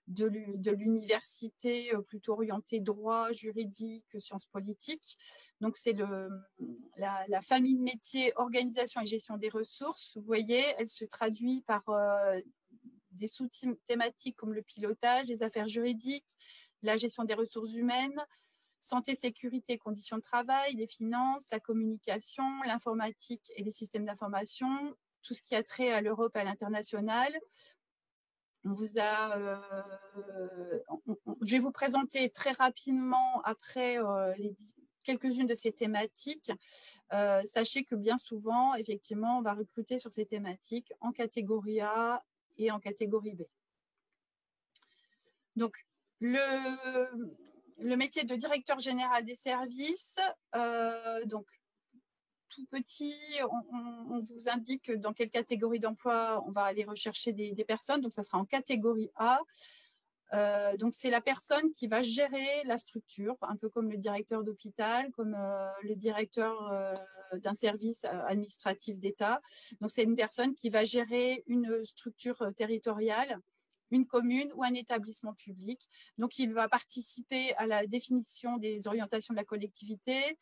de l'université plutôt orientés droit, juridique, sciences politiques. Donc, c'est la famille de métiers, organisation et gestion des ressources. Vous voyez, elle se traduit par des sous-thématiques comme le pilotage, les affaires juridiques, la gestion des ressources humaines, santé, sécurité, conditions de travail, les finances, la communication, l'informatique et les systèmes d'information, tout ce qui a trait à l'Europe et à l'international. Je vais vous présenter très rapidement après quelques-unes de ces thématiques. Sachez que bien souvent, effectivement, on va recruter sur ces thématiques en catégorie A et en catégorie B. Donc, le métier de directeur général des services, donc tout petit, on vous indique dans quelle catégorie d'emploi on va aller rechercher des personnes. Donc, ça sera en catégorie A. Donc, c'est la personne qui va gérer la structure, un peu comme le directeur d'hôpital, comme le directeur d'un service administratif d'État. Donc, c'est une personne qui va gérer une structure territoriale, une commune ou un établissement public. Donc, il va participer à la définition des orientations de la collectivité,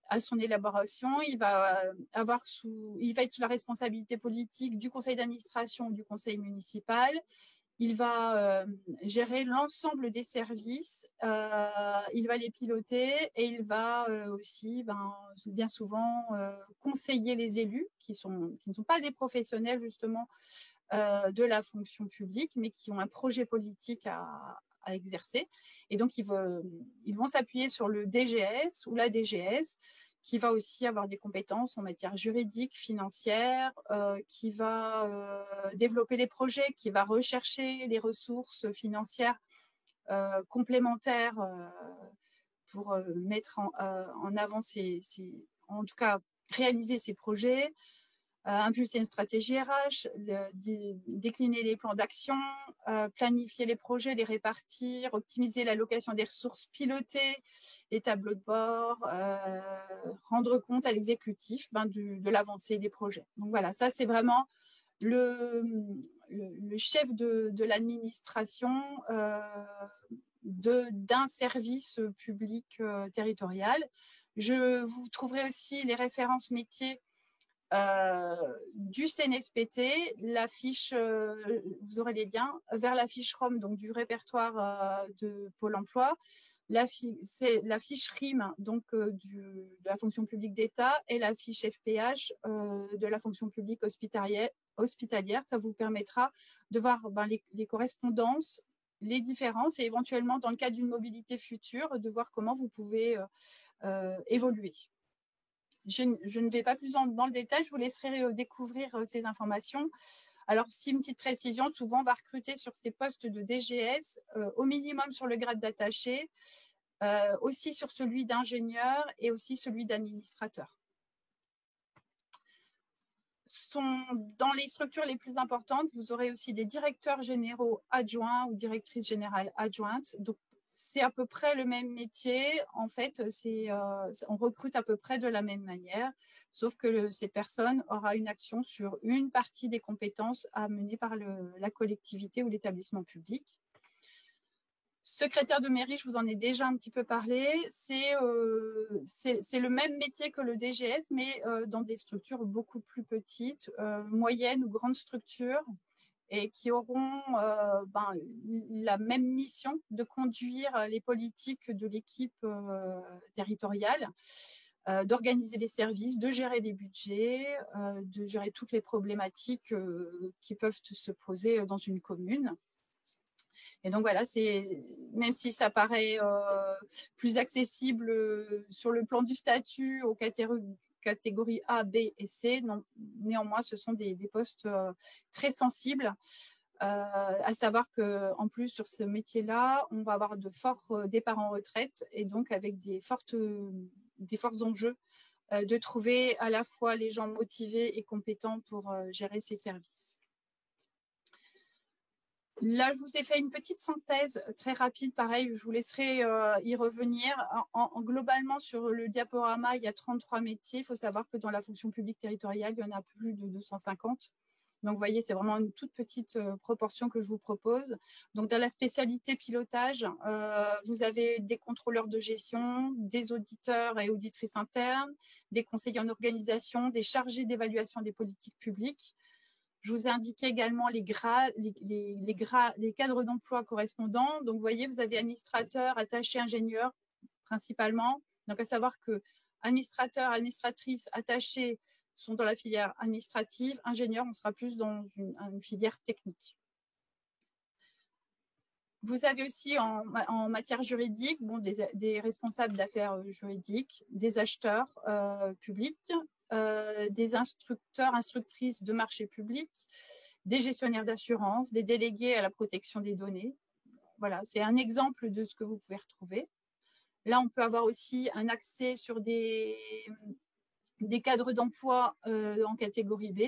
à son élaboration. Il va être sous la responsabilité politique du conseil d'administration ou du conseil municipal. Il va gérer l'ensemble des services, il va les piloter et il va aussi, bien souvent, conseiller les élus qui ne sont pas des professionnels justement de la fonction publique, mais qui ont un projet politique à exercer. Et donc, ils vont s'appuyer sur le DGS ou la DGS, qui va aussi avoir des compétences en matière juridique, financière, qui va développer les projets, qui va rechercher les ressources financières complémentaires pour mettre en avant en tout cas, réaliser ces projets, impulser une stratégie RH, décliner les plans d'action, planifier les projets, les répartir, optimiser l'allocation des ressources, piloter les tableaux de bord, rendre compte à l'exécutif de l'avancée des projets. Donc voilà, ça c'est vraiment le chef de l'administration d'un service public territorial. Vous trouverez aussi les références métiers du CNFPT, la fiche, vous aurez les liens, vers la fiche ROM, donc du répertoire de Pôle emploi, c'est la fiche RIM, donc de la fonction publique d'État, et la fiche FPH de la fonction publique hospitalière. Ça vous permettra de voir les correspondances, les différences, et éventuellement, dans le cadre d'une mobilité future, de voir comment vous pouvez évoluer. Je ne vais pas plus dans le détail, je vous laisserai découvrir ces informations. Alors, si une petite précision, souvent on va recruter sur ces postes de DGS, au minimum sur le grade d'attaché, aussi sur celui d'ingénieur et aussi celui d'administrateur. Dans les structures les plus importantes, vous aurez aussi des directeurs généraux adjoints ou directrices générales adjointes. Donc, c'est à peu près le même métier. En fait, on recrute à peu près de la même manière, sauf que cette personne aura une action sur une partie des compétences à mener par la collectivité ou l'établissement public. Secrétaire de mairie, je vous en ai déjà un petit peu parlé. C'est le même métier que le DGS, mais dans des structures beaucoup plus petites, moyennes ou grandes structures. et qui auront la même mission de conduire les politiques de l'équipe territoriale, d'organiser les services, de gérer les budgets, de gérer toutes les problématiques qui peuvent se poser dans une commune. Et donc voilà, même si ça paraît plus accessible sur le plan du statut aux catégories A, B et C, néanmoins, ce sont des postes très sensibles, à savoir qu'en plus, sur ce métier-là, on va avoir de forts départs en retraite et donc avec des forts enjeux de trouver à la fois les gens motivés et compétents pour gérer ces services. Là, je vous ai fait une petite synthèse très rapide. Pareil, je vous laisserai y revenir. Globalement, sur le diaporama, il y a 33 métiers. Il faut savoir que dans la fonction publique territoriale, il y en a plus de 250. Donc, vous voyez, c'est vraiment une toute petite proportion que je vous propose. Donc, dans la spécialité pilotage, vous avez des contrôleurs de gestion, des auditeurs et auditrices internes, des conseillers en organisation, des chargés d'évaluation des politiques publiques. Je vous ai indiqué également les cadres d'emploi correspondants. Donc, vous voyez, vous avez administrateur, attaché, ingénieur, principalement. Donc, à savoir que administrateur, administratrice, attaché sont dans la filière administrative. Ingénieur, on sera plus dans une filière technique. Vous avez aussi en matière juridique des responsables d'affaires juridiques, des acheteurs publics, des instructeurs, instructrices de marché public, des gestionnaires d'assurance, des délégués à la protection des données. Voilà, c'est un exemple de ce que vous pouvez retrouver. Là, on peut avoir aussi un accès sur des cadres d'emploi en catégorie B.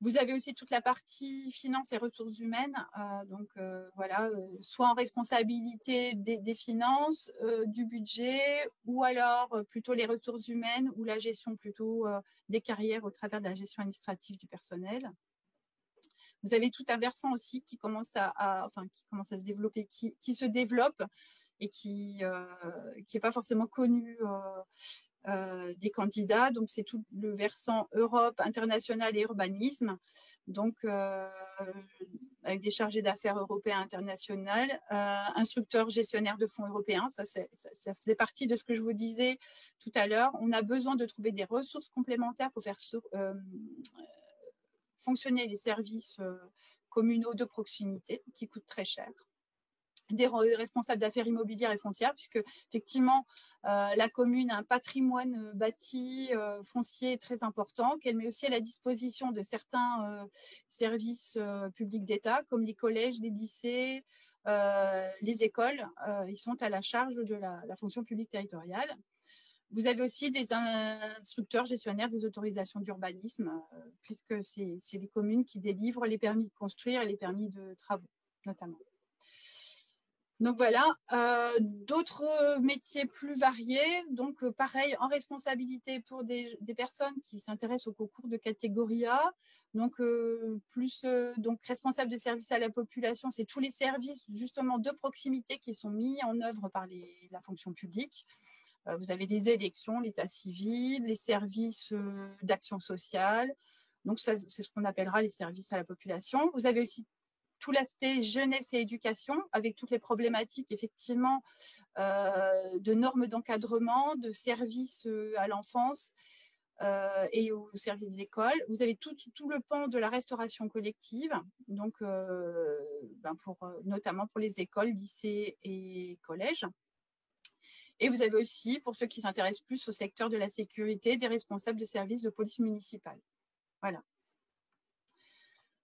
Vous avez aussi toute la partie finances et ressources humaines, soit en responsabilité des finances, du budget, ou alors plutôt les ressources humaines ou la gestion plutôt des carrières au travers de la gestion administrative du personnel. Vous avez tout un versant aussi qui commence à se développer, qui se développe et qui n'est pas forcément connu des candidats. Donc, c'est tout le versant Europe, international et urbanisme. Donc, avec des chargés d'affaires européens internationaux, instructeurs gestionnaires de fonds européens. Ça faisait partie de ce que je vous disais tout à l'heure. On a besoin de trouver des ressources complémentaires pour faire fonctionner les services communaux de proximité qui coûtent très cher. Des responsables d'affaires immobilières et foncières, puisque effectivement, la commune a un patrimoine bâti, foncier très important, qu'elle met aussi à la disposition de certains services publics d'État, comme les collèges, les lycées, les écoles. Ils sont à la charge de la fonction publique territoriale. Vous avez aussi des instructeurs gestionnaires des autorisations d'urbanisme, puisque c'est les communes qui délivrent les permis de construire et les permis de travaux, notamment. Donc voilà, d'autres métiers plus variés, donc pareil, en responsabilité pour des personnes qui s'intéressent au concours de catégorie A, donc donc responsable de service à la population, c'est tous les services justement de proximité qui sont mis en œuvre par la fonction publique. Vous avez les élections, l'état civil, les services d'action sociale, donc c'est ce qu'on appellera les services à la population. Vous avez aussi tout l'aspect jeunesse et éducation, avec toutes les problématiques, effectivement, de normes d'encadrement, de services à l'enfance et aux services d'école. Vous avez tout le pan de la restauration collective, donc notamment pour les écoles, lycées et collèges. Et vous avez aussi, pour ceux qui s'intéressent plus au secteur de la sécurité, des responsables de services de police municipale. Voilà.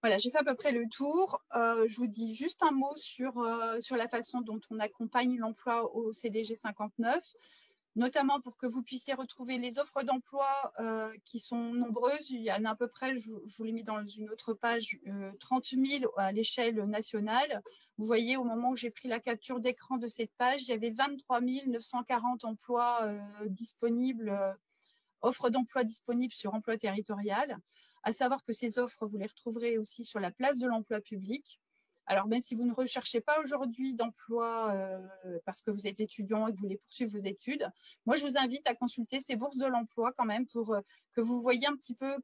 Voilà, j'ai fait à peu près le tour. Je vous dis juste un mot sur la façon dont on accompagne l'emploi au CDG 59, notamment pour que vous puissiez retrouver les offres d'emploi qui sont nombreuses. Il y en a à peu près, je vous l'ai mis dans une autre page, 30 000 à l'échelle nationale. Vous voyez, au moment où j'ai pris la capture d'écran de cette page, il y avait 23 940 emplois disponibles, offres d'emploi disponibles sur Emploi territorial. À savoir que ces offres, vous les retrouverez aussi sur la place de l'emploi public. Alors, même si vous ne recherchez pas aujourd'hui d'emploi parce que vous êtes étudiant et que vous voulez poursuivre vos études, moi, je vous invite à consulter ces bourses de l'emploi quand même pour que vous voyez un petit peu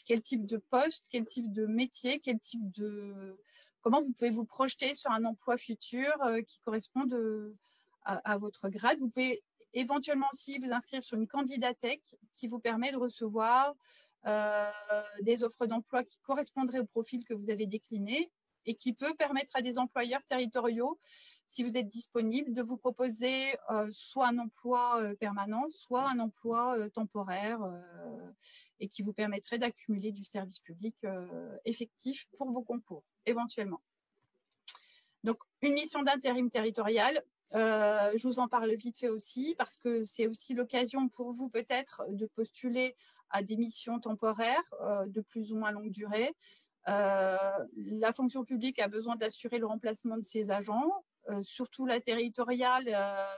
quel type de poste, quel type de métier, comment vous pouvez vous projeter sur un emploi futur qui corresponde à votre grade. Vous pouvez éventuellement aussi vous inscrire sur une candidatech qui vous permet de recevoir des offres d'emploi qui correspondraient au profil que vous avez décliné et qui peut permettre à des employeurs territoriaux, si vous êtes disponible, de vous proposer soit un emploi permanent, soit un emploi temporaire et qui vous permettrait d'accumuler du service public effectif pour vos concours, éventuellement. Donc, une mission d'intérim territorial, je vous en parle vite fait aussi, parce que c'est aussi l'occasion pour vous peut-être de postuler à des missions temporaires de plus ou moins longue durée. La fonction publique a besoin d'assurer le remplacement de ses agents, surtout la territoriale,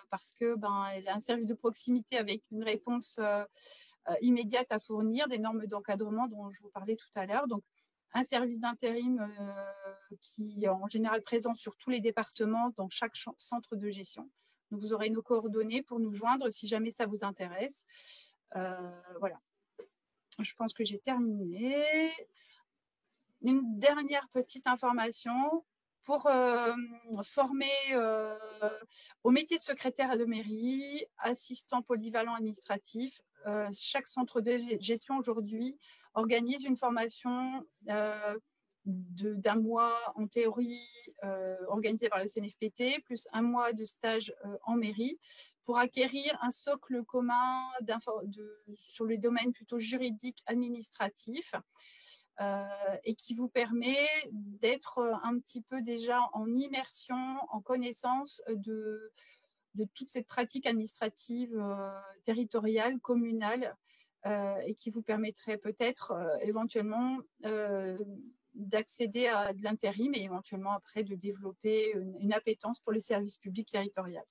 parce que elle a un service de proximité avec une réponse immédiate à fournir, des normes d'encadrement dont je vous parlais tout à l'heure. Donc, un service d'intérim qui est en général présent sur tous les départements, dans chaque centre de gestion. Donc, vous aurez nos coordonnées pour nous joindre si jamais ça vous intéresse. Voilà. Je pense que j'ai terminé. Une dernière petite information pour former au métier de secrétaire de mairie, assistant polyvalent administratif. Chaque centre de gestion aujourd'hui organise une formation d'un mois en théorie organisée par le CNFPT, plus un mois de stage en mairie pour acquérir un socle commun sur les domaines plutôt juridiques, administratifs. Et qui vous permet d'être un petit peu déjà en immersion, en connaissance de toute cette pratique administrative territoriale, communale, et qui vous permettrait peut-être éventuellement d'accéder à de l'intérim et éventuellement après de développer une appétence pour le service public territorial.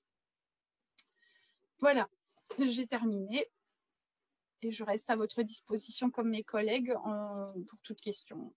Voilà, j'ai terminé. Et je reste à votre disposition comme mes collègues pour toute question.